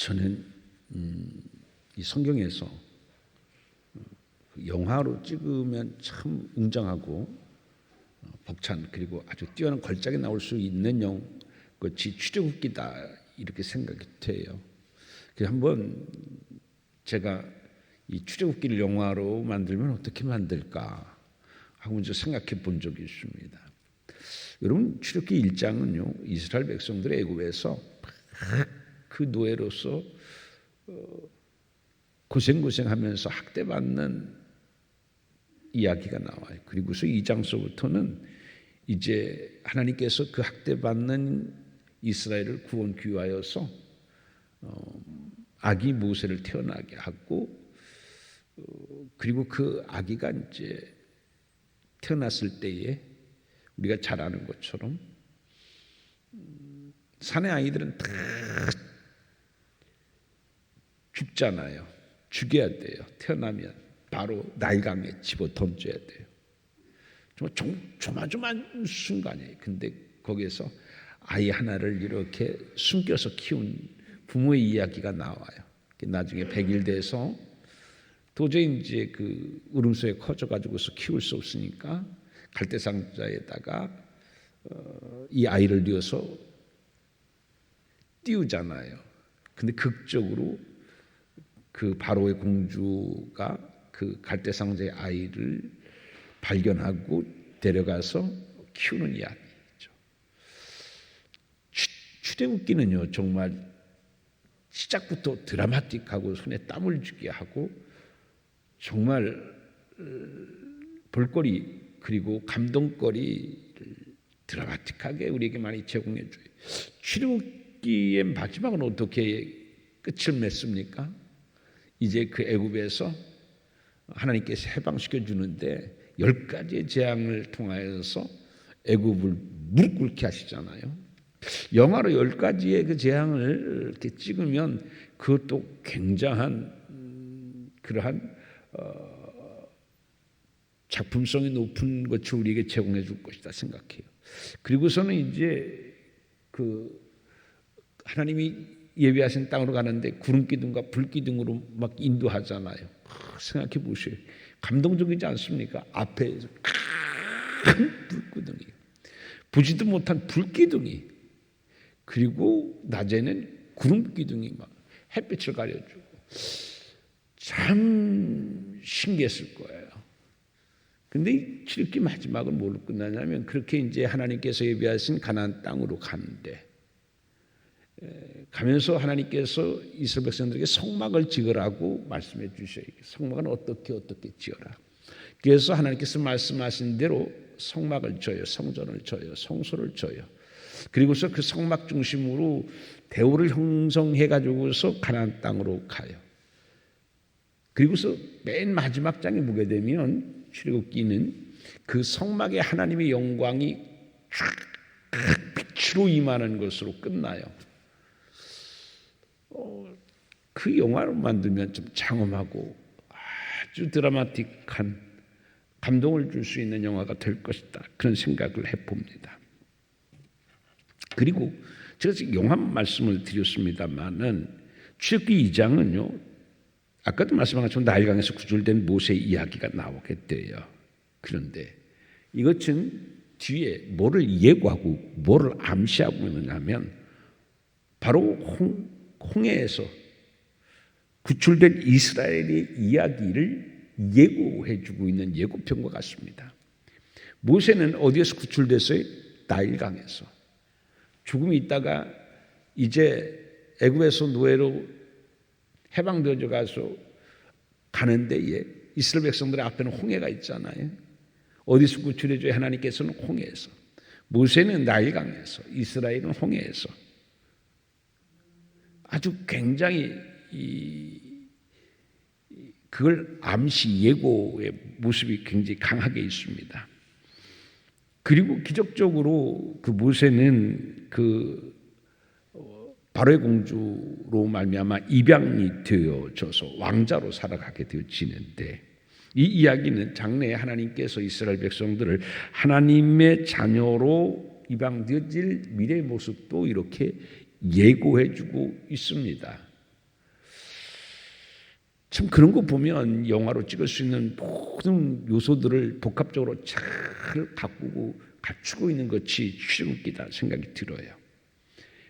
저는 이 성경에서 영화로 찍으면 참 웅장하고 벅찬 그리고 아주 뛰어난 걸작이 나올 수 있는 것이 출애굽기다 이렇게 생각이 돼요. 그래서 한번 제가 이 출애굽기를 영화로 만들면 어떻게 만들까 하고 먼저 생각해 본 적이 있습니다. 여러분, 출애굽기 1장은요 이스라엘 백성들의 애굽에서 그 노예로서 고생하면서 학대받는 이야기가 나와요. 그리고서 2장서부터는 이제 하나님께서 그 학대받는 이스라엘을 구원 귀하여서 아기 모세를 태어나게 하고 그리고 그 아기가 이제 태어났을 때에 우리가 잘 아는 것처럼 산의 아이들은 다 죽잖아요. 죽여야 돼요. 태어나면 바로 나일강에 집어 던져야 돼요. 정말 조마조마한 순간이에요. 근데 거기에서 아이 하나를 이렇게 숨겨서 키운 부모의 이야기가 나와요. 나중에 100일 돼서 도저히 이제 그 울음소에 커져가지고서 키울 수 없으니까 갈대상자에다가 이 아이를 뉘어서 띄우잖아요. 근데 극적으로 그 바로의 공주가 그 갈대상자의 아이를 발견하고 데려가서 키우는 이야기죠. 출애굽기는요 정말 시작부터 드라마틱하고 손에 땀을 쥐게 하고 정말 볼거리 그리고 감동거리를 드라마틱하게 우리에게 많이 제공해 줘요. 출애굽기의 마지막은 어떻게 끝을 맺습니까? 이제 그 애굽에서 하나님께서 해방시켜 주는데 10가지의 재앙을 통하여서 애굽을 무릎 꿇게 하시잖아요. 영화로 10가지의 그 재앙을 이렇게 찍으면 그것도 굉장한 그러한 작품성이 높은 것을 우리에게 제공해 줄 것이다 생각해요. 그리고서는 이제 그 하나님이 예비하신 땅으로 가는데 구름 기둥과 불 기둥으로 막 인도하잖아요. 생각해 보세요. 감동적이지 않습니까? 앞에서 큰 불기둥이, 보지도 못한 불 기둥이, 그리고 낮에는 구름 기둥이 막 햇빛을 가려주고 참 신기했을 거예요. 근데 출애굽기 마지막은 뭘로 끝나냐면 그렇게 이제 하나님께서 예비하신 가나안 땅으로 가는데 가면서 하나님께서 이스라엘 백성들에게 성막을 지으라고 말씀해 주셔요. 성막은 어떻게 지어라. 그래서 하나님께서 말씀하신 대로 성막을 져요. 성전을 져요. 성소를 져요. 그리고서 그 성막 중심으로 대오를 형성해 가지고서 가나안 땅으로 가요. 그리고서 맨 마지막 장에 보게 되면 출애굽기는 그 성막에 하나님의 영광이 빛으로 임하는 것으로 끝나요. 그 영화를 만들면 좀 장엄하고 아주 드라마틱한 감동을 줄 수 있는 영화가 될 것이다. 그런 생각을 해봅니다. 그리고 제가 지금 영화 말씀을 드렸습니다만은 출애굽기 2장은요. 아까도 말씀한 것처럼 나일강에서 구출된 모세의 이야기가 나오게 돼요. 그런데 이것은 뒤에 뭐를 예고하고 뭐를 암시하고 있느냐면 바로 홍해에서 구출된 이스라엘의 이야기를 예고해주고 있는 예고편과 같습니다. 모세는 어디에서 구출됐어요? 나일강에서. 조금 있다가 이제 애굽에서 노예로 해방되어져 가서 가는 데에 이스라엘 백성들의 앞에는 홍해가 있잖아요. 어디서 구출해줘요? 하나님께서는 홍해에서. 모세는 나일강에서, 이스라엘은 홍해에서. 아주 굉장히 그걸 암시 예고의 모습이 굉장히 강하게 있습니다. 그리고 기적적으로 그 모세는 그 바로의 공주로 말미암아 입양이 되어져서 왕자로 살아가게 되어지는데 이 이야기는 장래에 하나님께서 이스라엘 백성들을 하나님의 자녀로 입양되어질 미래의 모습도 이렇게 예고해주고 있습니다. 참 그런 거 보면 영화로 찍을 수 있는 모든 요소들을 복합적으로 잘 갖추고 있는 것이 출애굽기다 생각이 들어요.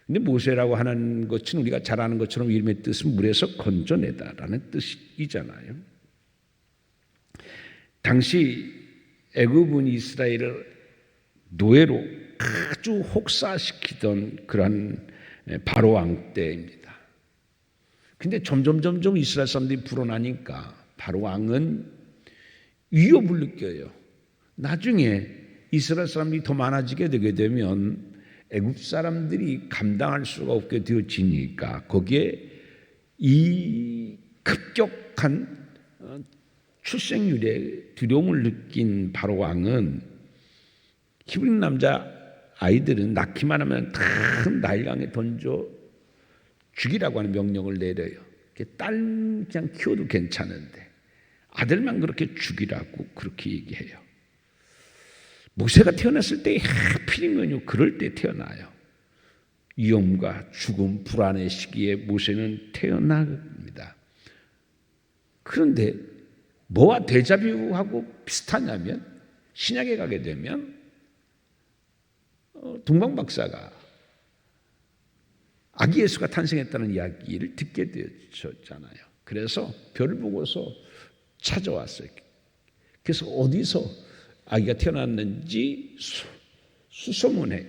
근데 모세라고 하는 것은 우리가 잘 아는 것처럼 이름의 뜻은 물에서 건져내다라는 뜻이잖아요. 당시 애굽은 이스라엘을 노예로 아주 혹사시키던 그런 바로 왕 때입니다. 근데 점점 이스라엘 사람들이 불어나니까 바로 왕은 위협을 느껴요. 나중에 이스라엘 사람들이 더 많아지게 되게 되면 애굽 사람들이 감당할 수가 없게 되어지니까 거기에 이 급격한 출생률에 두려움을 느낀 바로 왕은 히브리 남자 아이들은 낳기만 하면 다 나일강에 던져 죽이라고 하는 명령을 내려요. 딸 그냥 키워도 괜찮은데 아들만 그렇게 죽이라고 그렇게 얘기해요. 모세가 태어났을 때 하필이면요 그럴 때 태어나요. 위험과 죽음, 불안의 시기에 모세는 태어납니다. 그런데 뭐와 데자뷰하고 비슷하냐면 신약에 가게 되면 동방 박사가 아기 예수가 탄생했다는 이야기를 듣게 되었잖아요. 그래서 별을 보고서 찾아왔어요. 그래서 어디서 아기가 태어났는지 수소문해요.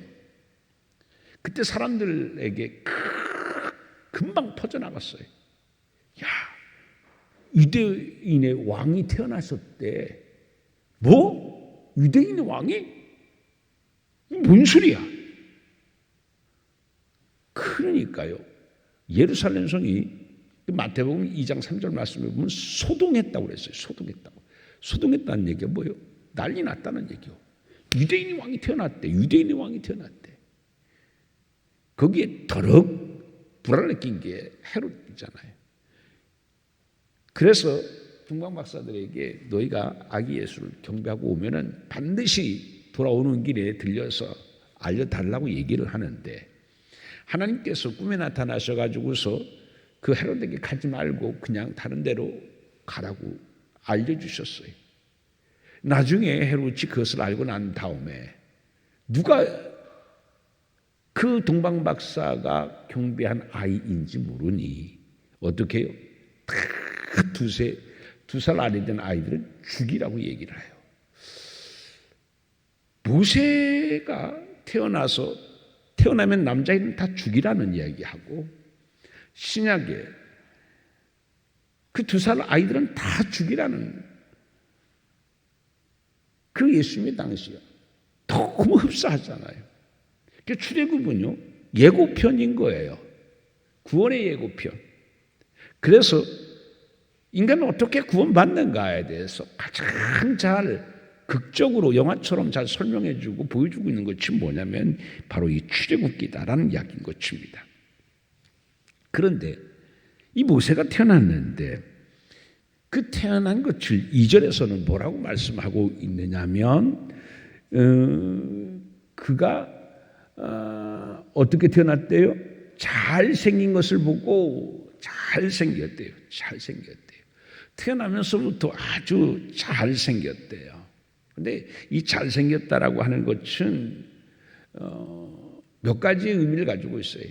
그때 사람들에게 금방 퍼져나갔어요. 야, 유대인의 왕이 태어났었대. 뭐? 유대인의 왕이? 뭔 소리야? 그러니까요. 예루살렘 성이 마태복음 2장 3절 말씀에 보면 소동했다고 그랬어요. 소동했다는 얘기가 뭐예요? 난리 났다는 얘기요. 유대인의 왕이 태어났대. 유대인의 왕이 태어났대. 거기에 더럽 불안을 느낀 게 헤롯이잖아요. 그래서 동방 박사들에게 너희가 아기 예수를 경배하고 오면은 반드시 돌아오는 길에 들려서 알려달라고 얘기를 하는데 하나님께서 꿈에 나타나셔가지고서 그 헤롯에게 가지 말고 그냥 다른 데로 가라고 알려주셨어요. 나중에 헤롯이 그것을 알고 난 다음에 누가 그 동방 박사가 경배한 아이인지 모르니 어떻게 해요? 두 살 아래 된 아이들을 죽이라고 얘기를 해요. 모세가 태어나면 남자애는 다 죽이라는 이야기하고 신약에 그 2살 아이들은 다 죽이라는 그 예수님의 당시야. 너무 흡사하잖아요. 그 출애굽은요 예고편인 거예요. 구원의 예고편. 그래서 인간은 어떻게 구원받는가에 대해서 가장 잘 극적으로 영화처럼 잘 설명해주고 보여주고 있는 것이 뭐냐면 바로 이 출애굽기다라는 이야기인 것입니다. 그런데 이 모세가 태어났는데 그 태어난 것을 2절에서는 뭐라고 말씀하고 있느냐면 그가 어떻게 태어났대요? 잘생긴 것을 보고 잘생겼대요. 태어나면서부터 아주 잘생겼대요. 근데 이 잘생겼다라고 하는 것은 몇 가지 의미를 가지고 있어요.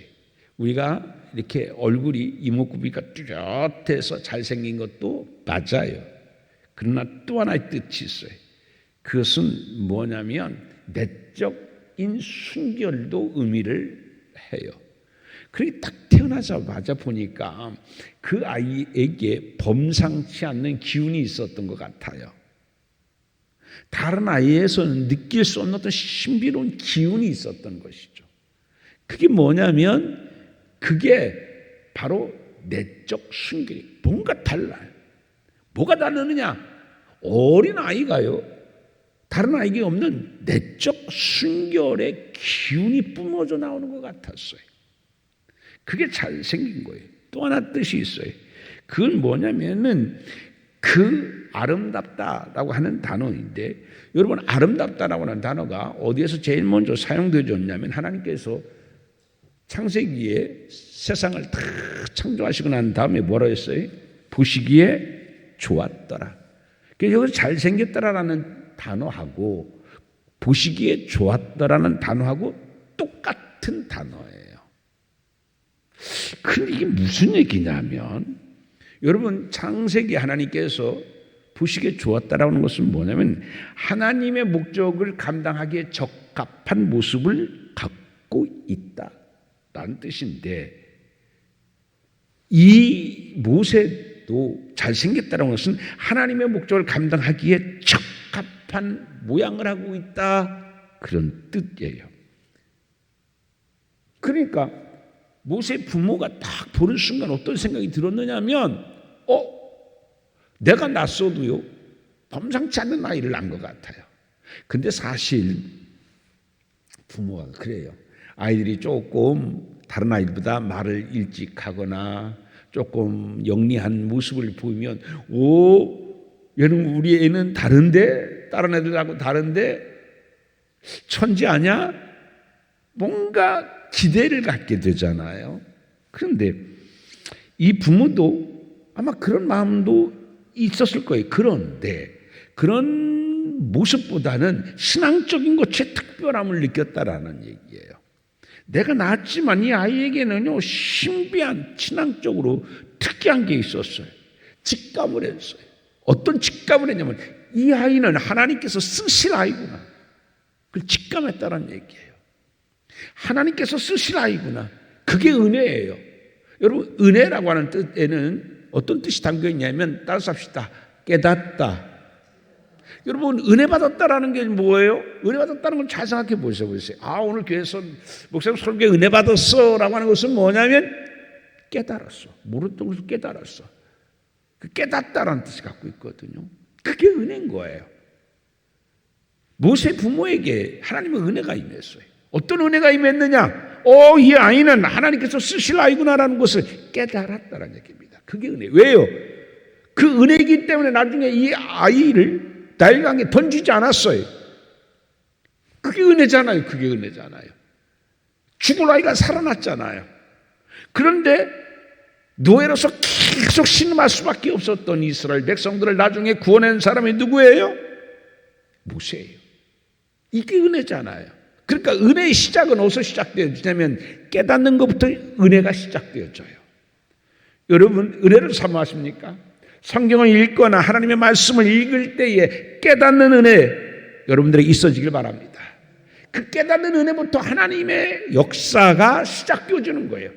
우리가 이렇게 얼굴이 이목구비가 뚜렷해서 잘생긴 것도 맞아요. 그러나 또 하나의 뜻이 있어요. 그것은 뭐냐면 내적인 순결도 의미를 해요. 그렇게 딱 태어나자마자 보니까 그 아이에게 범상치 않는 기운이 있었던 것 같아요. 다른 아이에서는 느낄 수 없는 어떤 신비로운 기운이 있었던 것이죠. 그게 뭐냐면 그게 바로 내적 순결이 뭔가 달라요. 뭐가 다르느냐? 어린 아이가요. 다른 아이에게 없는 내적 순결의 기운이 뿜어져 나오는 것 같았어요. 그게 잘생긴 거예요. 또 하나 뜻이 있어요. 그건 뭐냐면은 그 아름답다라고 하는 단어인데 여러분 아름답다라고 하는 단어가 어디에서 제일 먼저 사용되었냐면 하나님께서 창세기에 세상을 다 창조하시고 난 다음에 뭐라 했어요? 보시기에 좋았더라. 그래서 여기서 잘생겼더라라는 단어하고 보시기에 좋았더라는 단어하고 똑같은 단어예요. 근데 이게 무슨 얘기냐면, 여러분, 창세기 하나님께서 보시기에 좋았다라는 것은 뭐냐면 하나님의 목적을 감당하기에 적합한 모습을 갖고 있다라는 뜻인데, 이 모세도 잘생겼다는 것은 하나님의 목적을 감당하기에 적합한 모양을 하고 있다, 그런 뜻이에요. 그러니까 모세 부모가 딱 보는 순간 어떤 생각이 들었느냐면, 내가 낳았어도요 범상치 않는 아이를 낳은 것 같아요. 근데 사실 부모가 그래요. 아이들이 조금 다른 아이들보다 말을 일찍 하거나 조금 영리한 모습을 보이면, 얘는 우리 애는 다른데, 다른 애들하고 다른데 천재 아니야? 뭔가 기대를 갖게 되잖아요. 그런데 이 부모도 아마 그런 마음도 있었을 거예요. 그런데 그런 모습보다는 신앙적인 것에 특별함을 느꼈다라는 얘기예요. 내가 낳았지만 이 아이에게는요 신비한 신앙적으로 특이한 게 있었어요. 직감을 했어요. 어떤 직감을 했냐면, 이 아이는 하나님께서 쓰실 아이구나, 그걸 직감했다는 얘기예요. 하나님께서 쓰실 아이구나. 그게 은혜예요. 여러분, 은혜라고 하는 뜻에는 어떤 뜻이 담겨 있냐면, 따라서 합시다. 깨닫다. 여러분, 은혜 받았다라는 게 뭐예요? 은혜 받았다는 걸 잘 생각해 보세요. 오늘 교회에서 목사님 설교에 은혜 받았어 라고 하는 것은 뭐냐면 깨달았어. 모르던 것을 깨달았어. 그 깨닫다라는 뜻을 갖고 있거든요. 그게 은혜인 거예요. 모세 부모에게 하나님의 은혜가 임했어요. 어떤 은혜가 임했느냐? 이 아이는 하나님께서 쓰실 아이구나라는 것을 깨달았다는 얘기입니다. 그게 은혜. 왜요? 그 은혜이기 때문에 나중에 이 아이를 나일강에 던지지 않았어요. 그게 은혜잖아요. 그게 은혜잖아요. 죽을 아이가 살아났잖아요. 그런데 노예로서 계속 신음할 수밖에 없었던 이스라엘 백성들을 나중에 구원한 사람이 누구예요? 모세예요. 이게 은혜잖아요. 그러니까 은혜의 시작은 어디서 시작되었냐면 깨닫는 것부터 은혜가 시작되어져요. 여러분, 은혜를 사모하십니까? 성경을 읽거나 하나님의 말씀을 읽을 때에 깨닫는 은혜 여러분들에게 있어지길 바랍니다. 그 깨닫는 은혜부터 하나님의 역사가 시작되어지는 거예요.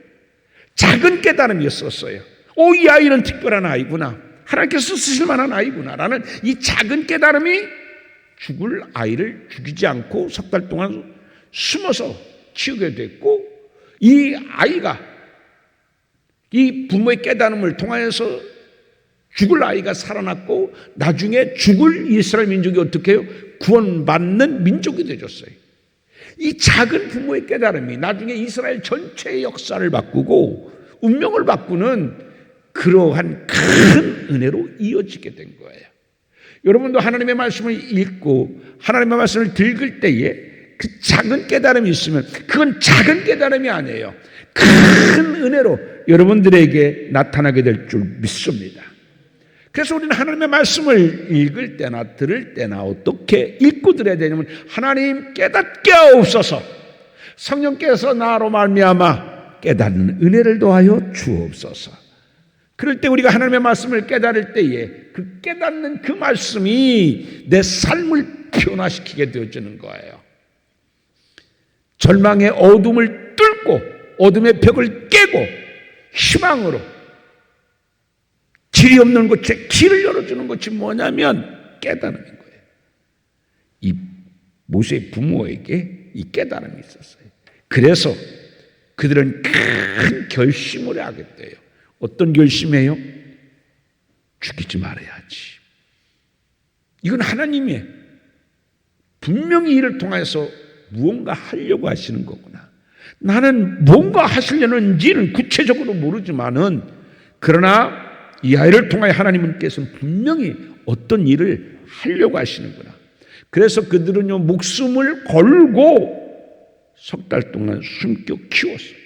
작은 깨달음이었었어요. 이 아이는 특별한 아이구나, 하나님께서 쓰실 만한 아이구나 라는 이 작은 깨달음이 죽을 아이를 죽이지 않고 석 달 동안 숨어서 키우게 됐고, 이 아이가 이 부모의 깨달음을 통하여서 죽을 아이가 살아났고, 나중에 죽을 이스라엘 민족이 어떻게 해요? 구원받는 민족이 되었어요. 이 작은 부모의 깨달음이 나중에 이스라엘 전체의 역사를 바꾸고 운명을 바꾸는 그러한 큰 은혜로 이어지게 된 거예요. 여러분도 하나님의 말씀을 읽고 하나님의 말씀을 읽을 때에 그 작은 깨달음이 있으면 그건 작은 깨달음이 아니에요. 큰 은혜로 여러분들에게 나타나게 될 줄 믿습니다. 그래서 우리는 하나님의 말씀을 읽을 때나 들을 때나 어떻게 읽고 들어야 되냐면, 하나님 깨닫게 하옵소서, 성령께서 나로 말미암아 깨닫는 은혜를 더하여 주옵소서. 그럴 때 우리가 하나님의 말씀을 깨달을 때에 그 깨닫는 그 말씀이 내 삶을 변화시키게 되어지는 거예요. 절망의 어둠을 뚫고 어둠의 벽을 깨고 희망으로 길이 없는 곳에 길을 열어주는 것이 뭐냐면 깨달음인 거예요. 이 모세의 부모에게 이 깨달음이 있었어요. 그래서 그들은 큰 결심을 하게 돼요. 어떤 결심이에요? 죽이지 말아야지. 이건 하나님의 분명히 이를 통해서 무언가 하려고 하시는 거구나. 나는 뭔가 하시려는지는 구체적으로 모르지만은, 그러나 이 아이를 통하여 하나님께서는 분명히 어떤 일을 하려고 하시는구나. 그래서 그들은요 목숨을 걸고 석 달 동안 숨겨 키웠어요.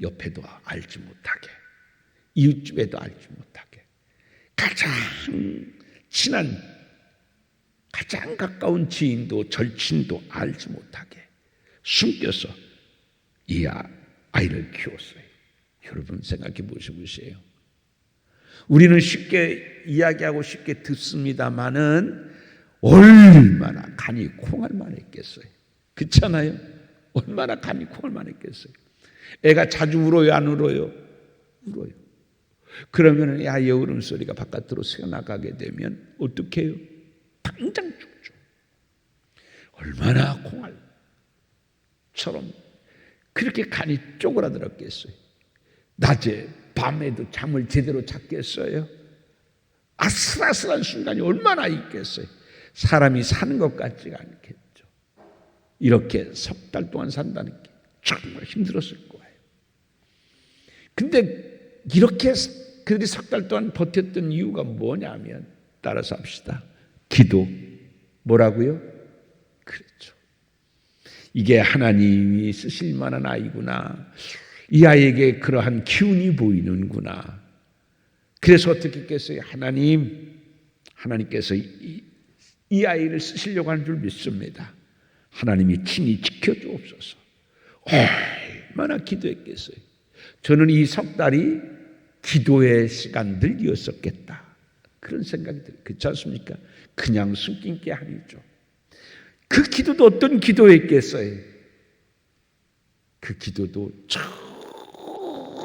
옆에도 알지 못하게. 이웃집에도 알지 못하게, 가장 친한, 가장 가까운 지인도 절친도 알지 못하게 숨겨서 이 아이를 키웠어요. 여러분 생각해 보시세요. 우리는 쉽게 이야기하고 쉽게 듣습니다마는 얼마나 간이 콩할 만했겠어요. 그렇잖아요? 얼마나 간이 콩할 만했겠어요. 애가 자주 울어요, 안 울어요? 울어요. 그러면 아이의 울음소리가 바깥으로 새어나가게 되면 어떻게 해요? 당장 죽죠. 얼마나 콩알처럼 그렇게 간이 쪼그라들었겠어요. 낮에 밤에도 잠을 제대로 잤겠어요? 아슬아슬한 순간이 얼마나 있겠어요? 사람이 사는 것 같지가 않겠죠. 이렇게 석 달 동안 산다는 게 정말 힘들었을 거예요. 근데 이렇게 그들이 석 달 동안 버텼던 이유가 뭐냐면, 따라서 합시다. 기도. 뭐라고요? 그렇죠. 이게 하나님이 쓰실 만한 아이구나. 이 아이에게 그러한 기운이 보이는구나. 그래서 어떻게 했겠어요? 하나님께서 이 아이를 쓰시려고 하는 줄 믿습니다. 하나님이 친히 지켜주옵소서. 얼마나 기도했겠어요. 저는 이 석 달이 기도의 시간들이었었겠다, 그런 생각이 들어요. 그렇지 않습니까? 그냥 숨긴 게 아니죠. 그 기도도 어떤 기도였겠어요? 그 기도도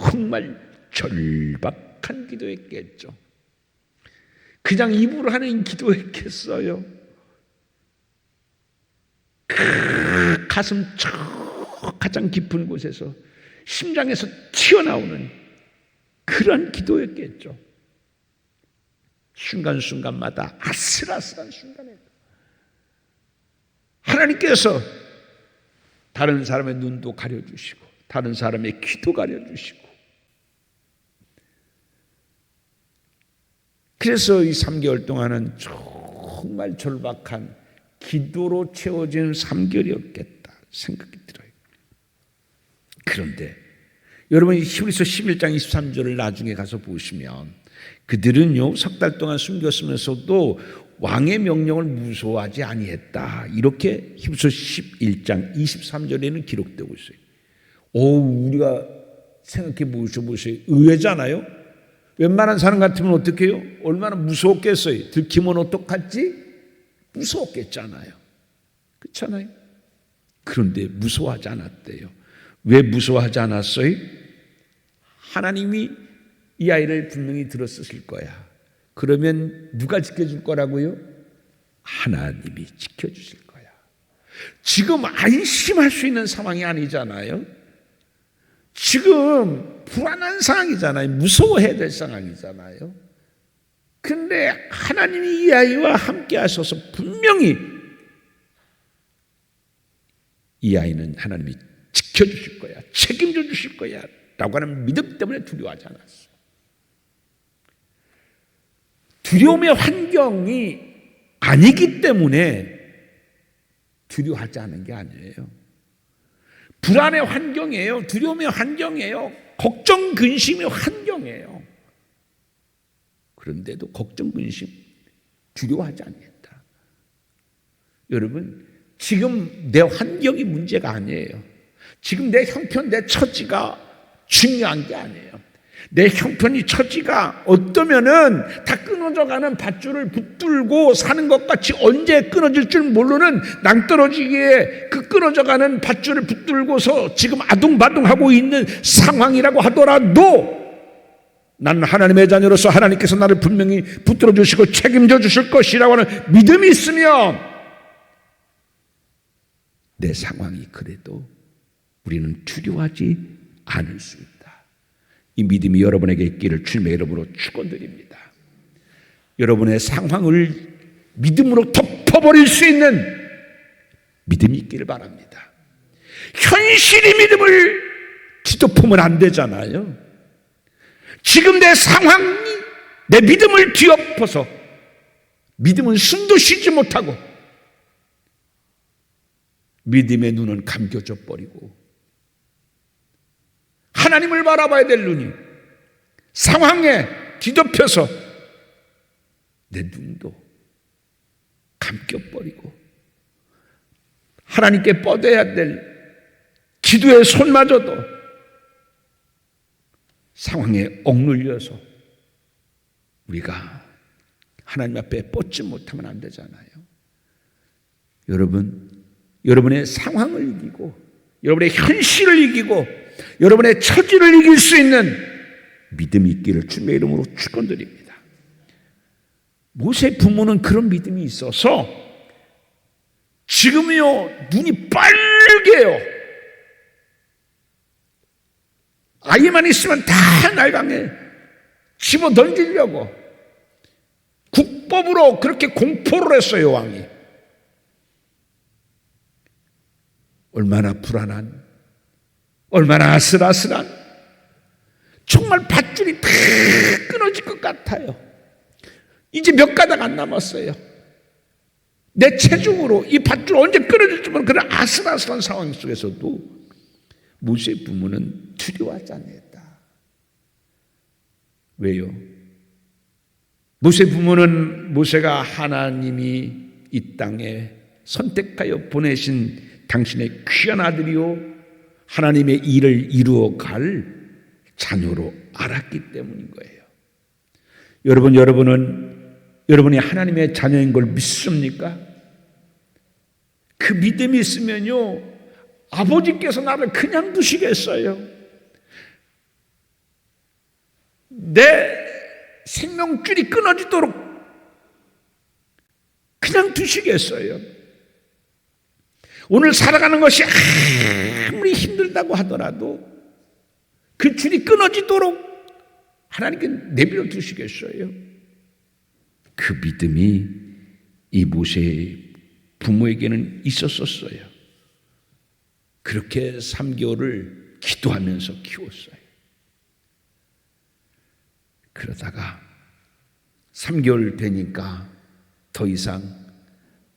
정말 절박한 기도였겠죠. 그냥 입으로 하는 기도였겠어요? 그 가슴 가장 깊은 곳에서, 심장에서 튀어나오는 그런 기도였겠죠. 순간순간마다 아슬아슬한 순간에 하나님께서 다른 사람의 눈도 가려주시고 다른 사람의 귀도 가려주시고, 그래서 이 3개월 동안은 정말 절박한 기도로 채워진 3개월이었겠다 생각이 들어요. 그런데 여러분, 히브리서 11장 23절을 나중에 가서 보시면 그들은요 석 달 동안 숨겼으면서도 왕의 명령을 무서워하지 아니했다, 이렇게 히브리서 11장 23절에는 기록되고 있어요. 우리가 생각해 보세요. 의외잖아요. 웬만한 사람 같으면 어떻게 해요? 얼마나 무서웠겠어요. 들키면 어떡하지? 무서웠겠잖아요. 그렇잖아요. 그런데 무서워하지 않았대요. 왜 무서워하지 않았어요? 하나님이 이 아이를 분명히 들었으실 거야. 그러면 누가 지켜줄 거라고요? 하나님이 지켜주실 거야. 지금 안심할 수 있는 상황이 아니잖아요. 지금 불안한 상황이잖아요. 무서워해야 될 상황이잖아요. 그런데 하나님이 이 아이와 함께 하셔서 분명히 이 아이는 하나님이 지켜주실 거야, 책임져 주실 거야 라고 하는 믿음 때문에 두려워하지 않았어. 두려움의 환경이 아니기 때문에 두려워하지 않은 게 아니에요. 불안의 환경이에요. 두려움의 환경이에요. 걱정, 근심의 환경이에요. 그런데도 걱정, 근심, 두려워하지 않겠다. 여러분, 지금 내 환경이 문제가 아니에요. 지금 내 형편, 내 처지가 중요한 게 아니에요. 내 형편이, 처지가 어떠면은 다 끊어져가는 밧줄을 붙들고 사는 것 같이 언제 끊어질 줄 모르는 낭떠러지기에 그 끊어져가는 밧줄을 붙들고서 지금 아둥바둥하고 있는 상황이라고 하더라도, 나는 하나님의 자녀로서 하나님께서 나를 분명히 붙들어 주시고 책임져 주실 것이라고 하는 믿음이 있으면 내 상황이 그래도 우리는 두려워하지 않을 수 있다. 이 믿음이 여러분에게 있기를 주님의 이름으로 축원드립니다. 여러분의 상황을 믿음으로 덮어버릴 수 있는 믿음이 있기를 바랍니다. 현실이 믿음을 뒤덮으면 안 되잖아요. 지금 내 상황이 내 믿음을 뒤엎어서 믿음은 숨도 쉬지 못하고 믿음의 눈은 감겨져 버리고 하나님을 바라봐야 될 눈이 상황에 뒤덮여서 내 눈도 감겨버리고 하나님께 뻗어야 될 기도의 손마저도 상황에 억눌려서 우리가 하나님 앞에 뻗지 못하면 안 되잖아요. 여러분의 상황을 이기고 여러분의 현실을 이기고 여러분의 처지를 이길 수 있는 믿음이 있기를 주님의 이름으로 축원드립니다. 모세 부모는 그런 믿음이 있어서 지금요 눈이 빨개요. 아이만 있으면 다 날강에 집어 던지려고 국법으로 그렇게 공포를 했어요. 왕이 얼마나 불안한, 얼마나 아슬아슬한, 정말 밧줄이 다 끊어질 것 같아요. 이제 몇 가닥 안 남았어요. 내 체중으로 이 밧줄 언제 끊어질지 모르는 그런 아슬아슬한 상황 속에서도 모세의 부모는 두려워하지 않았다. 왜요? 모세의 부모는 모세가 하나님이 이 땅에 선택하여 보내신 당신의 귀한 아들이요 하나님의 일을 이루어 갈 자녀로 알았기 때문인 거예요. 여러분이 하나님의 자녀인 걸 믿습니까? 그 믿음이 있으면요 아버지께서 나를 그냥 두시겠어요? 내 생명줄이 끊어지도록 그냥 두시겠어요? 오늘 살아가는 것이 아무리 힘들다고 하더라도 그 줄이 끊어지도록 하나님께 내버려 두시겠어요? 그 믿음이 이 모세의 부모에게는 있었었어요. 그렇게 3개월을 기도하면서 키웠어요. 그러다가 3개월 되니까 더 이상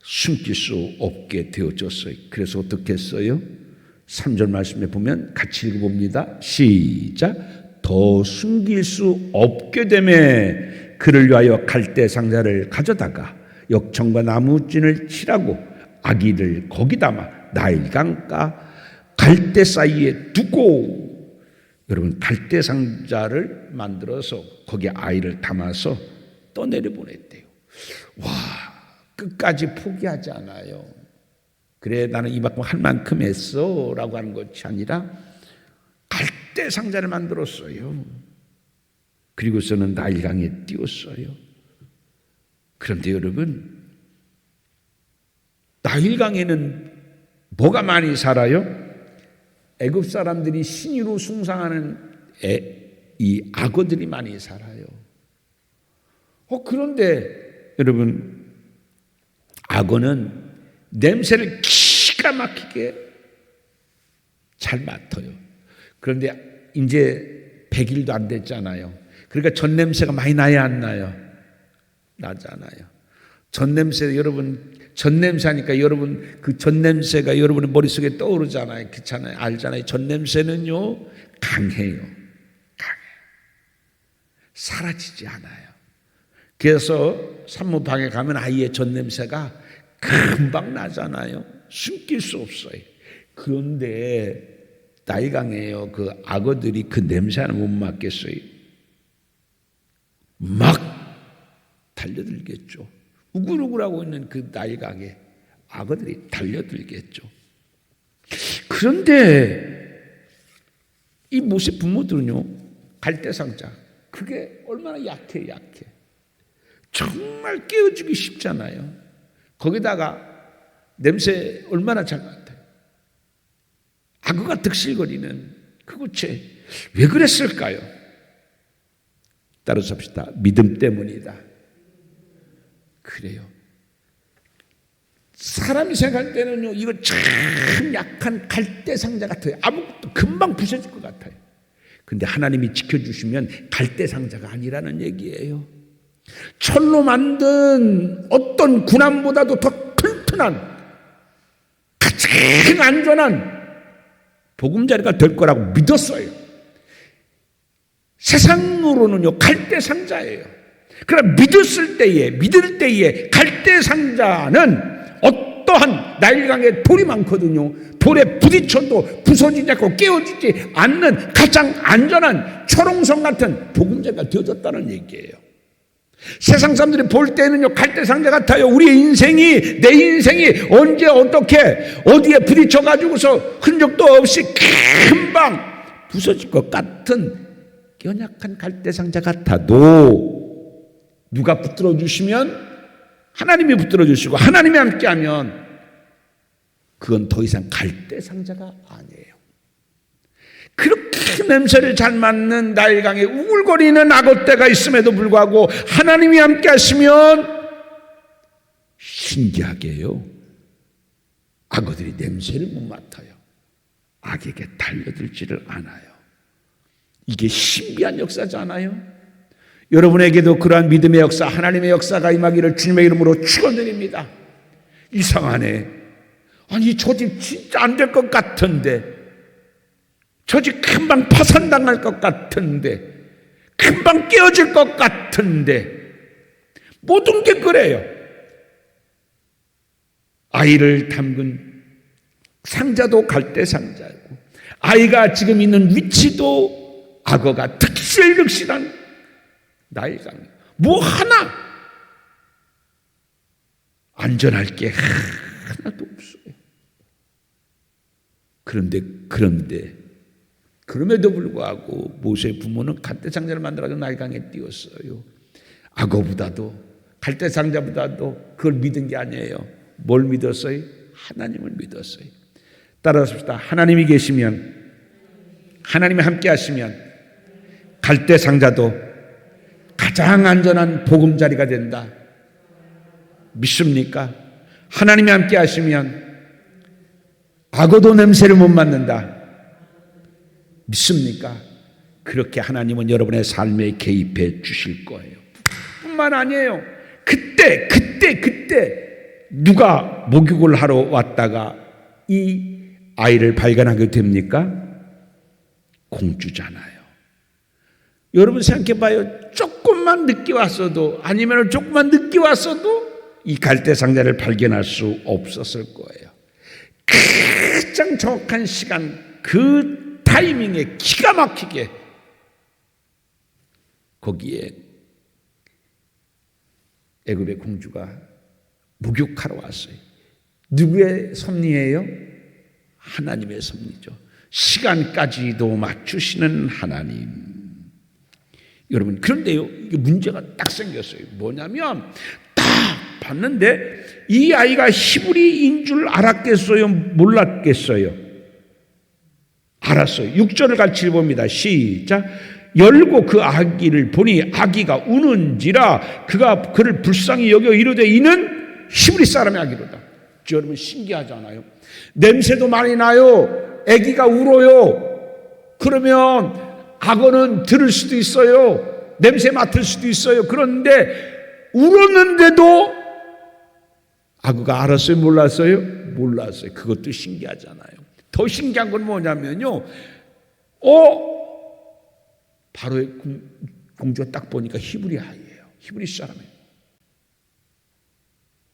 숨길 수 없게 되어졌어요. 그래서 어떻게 했어요? 3절 말씀에 보면 같이 읽어봅니다. 시작. 더 숨길 수 없게 되매 그를 위하여 갈대 상자를 가져다가 역청과 나무진을 칠하고 아기를 거기 담아 나일강가 갈대 사이에 두고, 여러분 갈대 상자를 만들어서 거기에 아이를 담아서 떠내려 보냈대요. 와, 끝까지 포기하지 않아요. 그래 나는 이만큼 할 만큼 했어 라고 하는 것이 아니라 갈대 상자를 만들었어요. 그리고서는 나일강에 띄웠어요. 그런데 여러분, 나일강에는 뭐가 많이 살아요? 애굽 사람들이 신으로 숭상하는 이 악어들이 많이 살아요. 그런데 여러분, 악어는 냄새를 기가 막히게 잘 맡아요. 그런데 이제 100일도 안 됐잖아요. 그러니까 전 냄새가 많이 나야 안 나요? 나잖아요. 전 냄새, 여러분 전 냄새 하니까 여러분 그 전 냄새가 여러분의 머릿속에 떠오르잖아요. 그렇잖아요. 알잖아요. 전 냄새는요 강해요. 강해요. 사라지지 않아요. 그래서 산모방에 가면 아이의 전 냄새가 금방 나잖아요. 숨길 수 없어요. 그런데 나일강에요 그 악어들이 그 냄새 하나 못 맡겠어요. 막 달려들겠죠. 우글우글하고 있는 그 나일강에 악어들이 달려들겠죠. 그런데 이 모세 부모들은요 갈대상자 그게 얼마나 약해. 정말 깨워주기 쉽잖아요. 거기다가 냄새 얼마나 잘 맡아요. 악어가 득실거리는 그곳에 왜 그랬을까요? 따라서 합시다. 믿음 때문이다. 그래요. 사람이 생각할 때는요 이거 참 약한 갈대 상자 같아요. 아무것도 금방 부서질 것 같아요. 근데 하나님이 지켜주시면 갈대 상자가 아니라는 얘기예요. 철로 만든 어떤 군함보다도 더 튼튼한 가장 안전한 보금자리가 될 거라고 믿었어요. 세상으로는요 갈대상자예요. 그러나 믿을 때에 갈대상자는 어떠한 나일강에 돌이 많거든요. 돌에 부딪혀도 부서지지 않고 깨어지지 않는 가장 안전한 초롱성 같은 복음자가 되어졌다는 얘기예요. 세상 사람들이 볼 때는요 갈대상자 같아요. 우리의 인생이, 내 인생이 언제 어떻게 어디에 부딪혀가지고서 흔적도 없이 금방 부서질 것 같은 연약한 갈대상자 같아도 누가 붙들어 주시면, 하나님이 붙들어 주시고 하나님이 함께하면 그건 더 이상 갈대상자가 아니에요. 그렇게 냄새를 잘 맡는 나일강에 우글거리는 악어떼가 있음에도 불구하고 하나님이 함께 하시면 신기하게요 악어들이 냄새를 못 맡아요. 악에게 달려들지를 않아요. 이게 신비한 역사잖아요. 여러분에게도 그러한 믿음의 역사, 하나님의 역사가 임하기를 주님의 이름으로 축원드립니다. 이상하네. 아니 저 집 진짜 안 될 것 같은데, 저 집 금방 파산당할 것 같은데, 금방 깨어질 것 같은데, 모든 게 그래요. 아이를 담근 상자도 갈대상자고, 아이가 지금 있는 위치도 악어가 득실득실한 나일강, 뭐 하나 안전할 게 하나도 없어요. 그럼에도 불구하고 모세의 부모는 갈대상자를 만들어서 나일강에 띄웠어요. 악어보다도 갈대상자보다도 그걸 믿은 게 아니에요. 뭘 믿었어요? 하나님을 믿었어요. 따라합시다. 하나님이 계시면, 하나님이 함께 하시면 갈대상자도 가장 안전한 보금자리가 된다. 믿습니까? 하나님이 함께 하시면 악어도 냄새를 못 맡는다. 믿습니까? 그렇게 하나님은 여러분의 삶에 개입해 주실 거예요. 뿐만 아니에요. 그때 누가 목욕을 하러 왔다가 이 아이를 발견하게 됩니까? 공주잖아요. 여러분 생각해 봐요. 조금만 늦게 왔어도, 아니면 조금만 늦게 왔어도 이 갈대상자를 발견할 수 없었을 거예요. 가장 정확한 시간, 그 타이밍에 기가 막히게 거기에 애굽의 공주가 목욕하러 왔어요. 누구의 섭리예요? 하나님의 섭리죠. 시간까지도 맞추시는 하나님. 여러분, 그런데요, 이게 문제가 딱 생겼어요. 뭐냐면, 딱 봤는데 이 아이가 히브리인 줄 알았겠어요? 몰랐겠어요? 알았어요. 6절을 같이 봅니다. 시작. 열고 그 아기를 보니 아기가 우는지라 그가 그를 불쌍히 여겨 이르되 이는 히브리 사람의 아기로다. 여러분 신기하잖아요. 냄새도 많이 나요. 아기가 울어요. 그러면 악어는 들을 수도 있어요. 냄새 맡을 수도 있어요. 그런데 울었는데도 악어가 알았어요? 몰랐어요? 몰랐어요. 그것도 신기하잖아요. 더 신기한 건 뭐냐면요. 바로의 공주가 딱 보니까 히브리 아이예요. 히브리 사람이에요.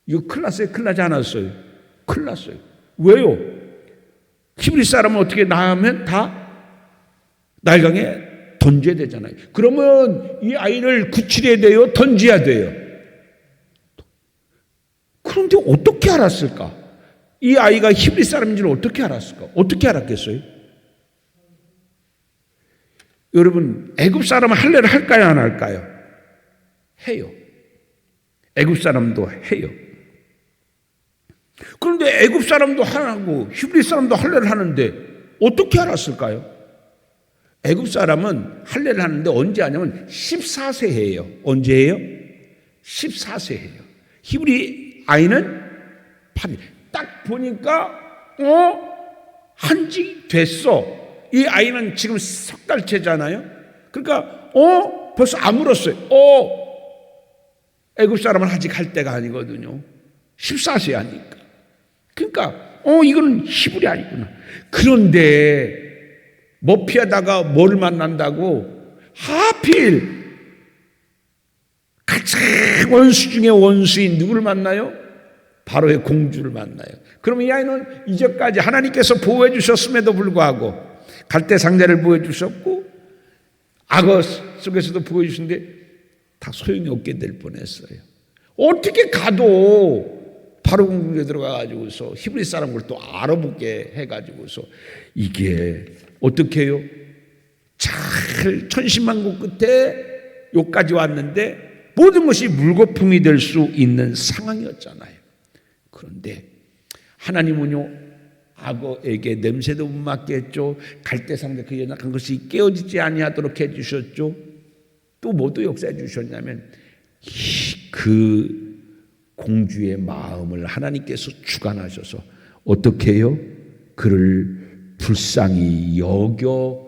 이거 큰일 났어요? 큰일 나지 않았어요? 큰일 났어요. 왜요? 히브리 사람은 어떻게 나가면 다 나일강에 던져야 되잖아요. 그러면 이 아이를 구출해야 돼요? 던져야 돼요? 그런데 어떻게 알았을까? 이 아이가 히브리 사람인 줄 어떻게 알았을까? 어떻게 알았겠어요? 여러분, 애굽 사람은 할례를 할까요? 안 할까요? 해요. 애굽 사람도 해요. 그런데 애굽 사람도 하고 히브리 사람도 할례를 하는데 어떻게 알았을까요? 애굽 사람은 할례를 하는데 언제 하냐면 14세 해요. 언제 해요? 14세 해요. 히브리 아이는 8일. 딱 보니까 한지 됐어. 이 아이는 지금 석 달째잖아요. 그러니까 벌써 안 울었어요. 애굽 사람은 아직 할 때가 아니거든요. 14세 하니까. 그러니까 이거는 히브리 아이구나. 그런데 뭐 피하다가 뭘 만난다고? 하필 가장 원수 중에 원수인 누구를 만나요? 바로의 공주를 만나요. 그러면 이 아이는 이제까지 하나님께서 보호해 주셨음에도 불구하고 갈대 상자를 보호해 주셨고 악어 속에서도 보호해 주셨는데 다 소용이 없게 될 뻔했어요. 어떻게 가도 바로 공중에 들어가가지고서 히브리 사람을 또 알아보게 해가지고서 이게 어떻게 해요? 잘 천신만고 끝에 여기까지 왔는데 모든 것이 물거품이 될 수 있는 상황이었잖아요. 그런데 하나님은요, 악어에게 냄새도 못 맡게 했죠. 갈대상자 그 연약한 것이 깨어지지 아니하도록 해주셨죠. 또 뭐도 역사해 주셨냐면 그 공주의 마음을 하나님께서 주관하셔서 어떻게 해요? 그를 불쌍히 여겨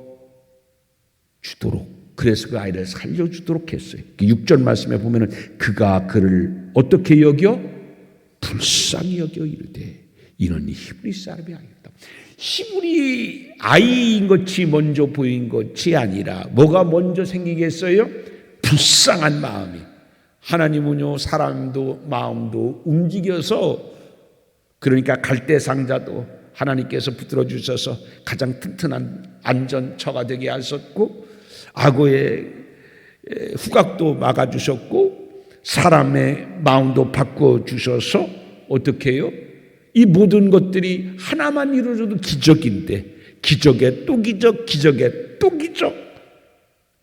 주도록, 그래서 그 아이를 살려주도록 했어요. 6절 말씀에 보면은 그가 그를 어떻게 여겨? 불쌍히 여겨 이르되 이는 히브리 사람이 아니었다. 히브리 아이인 것이 먼저 보인 것이 아니라 뭐가 먼저 생기겠어요? 불쌍한 마음이. 하나님은요, 사람도 마음도 움직여서, 그러니까 갈대상자도 하나님께서 붙들어 주셔서 가장 튼튼한 안전처가 되게 하셨고, 악어의 후각도 막아주셨고, 사람의 마음도 바꿔주셔서 어떻게 해요? 이 모든 것들이 하나만 이루어져도 기적인데, 기적에 또 기적, 기적에 또 기적.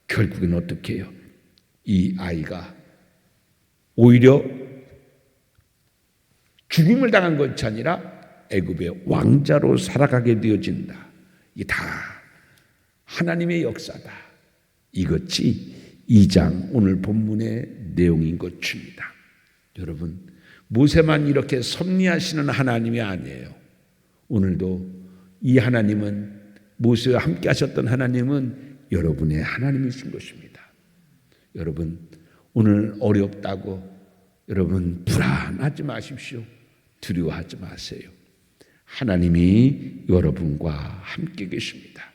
결국엔 어떻게 해요? 이 아이가 오히려 죽임을 당한 것이 아니라 애굽의 왕자로 살아가게 되어진다. 이게 다 하나님의 역사다. 이것이 2장 오늘 본문의 내용인 것입니다. 여러분, 모세만 이렇게 섭리하시는 하나님이 아니에요. 오늘도 이 하나님은, 모세와 함께 하셨던 하나님은 여러분의 하나님이신 것입니다. 여러분, 오늘 어렵다고 여러분 불안하지 마십시오. 두려워하지 마세요. 하나님이 여러분과 함께 계십니다.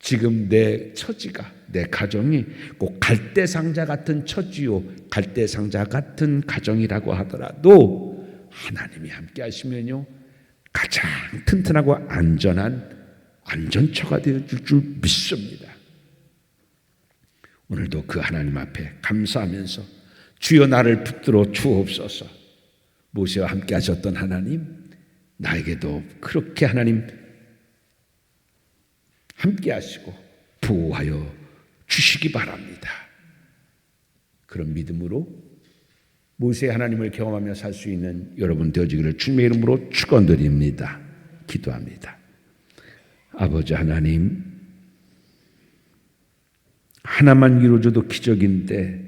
지금 내 처지가, 내 가정이 꼭 갈대상자 같은 처지요, 갈대상자 같은 가정이라고 하더라도 하나님이 함께 하시면요, 가장 튼튼하고 안전한 안전처가 되어줄 줄 믿습니다. 오늘도 그 하나님 앞에 감사하면서 주여 나를 붙들어 주옵소서. 모세와 함께 하셨던 하나님, 나에게도 그렇게 하나님 함께 하시고 보호하여 주시기 바랍니다. 그런 믿음으로 모세의 하나님을 경험하며 살 수 있는 여러분 되어지기를 주님의 이름으로 축원드립니다. 기도합니다. 아버지 하나님, 하나만 이루어져도 기적인데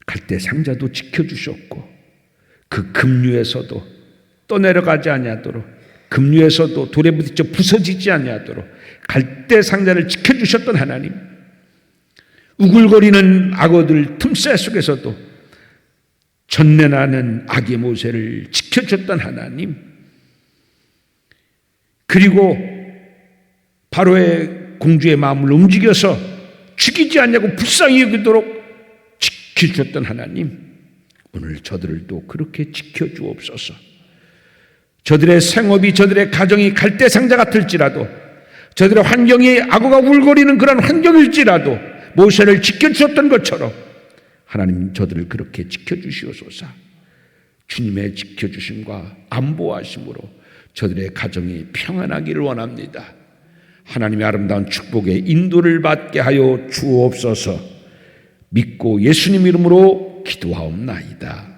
갈대 상자도 지켜주셨고 그 급류에서도 떠내려가지 아니하도록, 급류에서도 돌에 부딪혀 부서지지 아니하도록 갈대 상자를 지켜주셨던 하나님, 우글거리는 악어들 틈새 속에서도 전내나는 악의 모세를 지켜줬던 하나님, 그리고 바로의 공주의 마음을 움직여서 죽이지 않냐고 불쌍히 여기도록 지켜주셨던 하나님, 오늘 저들도 그렇게 지켜주옵소서. 저들의 생업이, 저들의 가정이 갈대상자 같을지라도, 저들의 환경이 악어가 울거리는 그런 환경일지라도 모세를 지켜주셨던 것처럼 하나님 저들을 그렇게 지켜주시옵소서. 주님의 지켜주심과 안보하심으로 저들의 가정이 평안하기를 원합니다. 하나님의 아름다운 축복의 인도를 받게 하여 주옵소서. 믿고 예수님 이름으로 기도하옵나이다.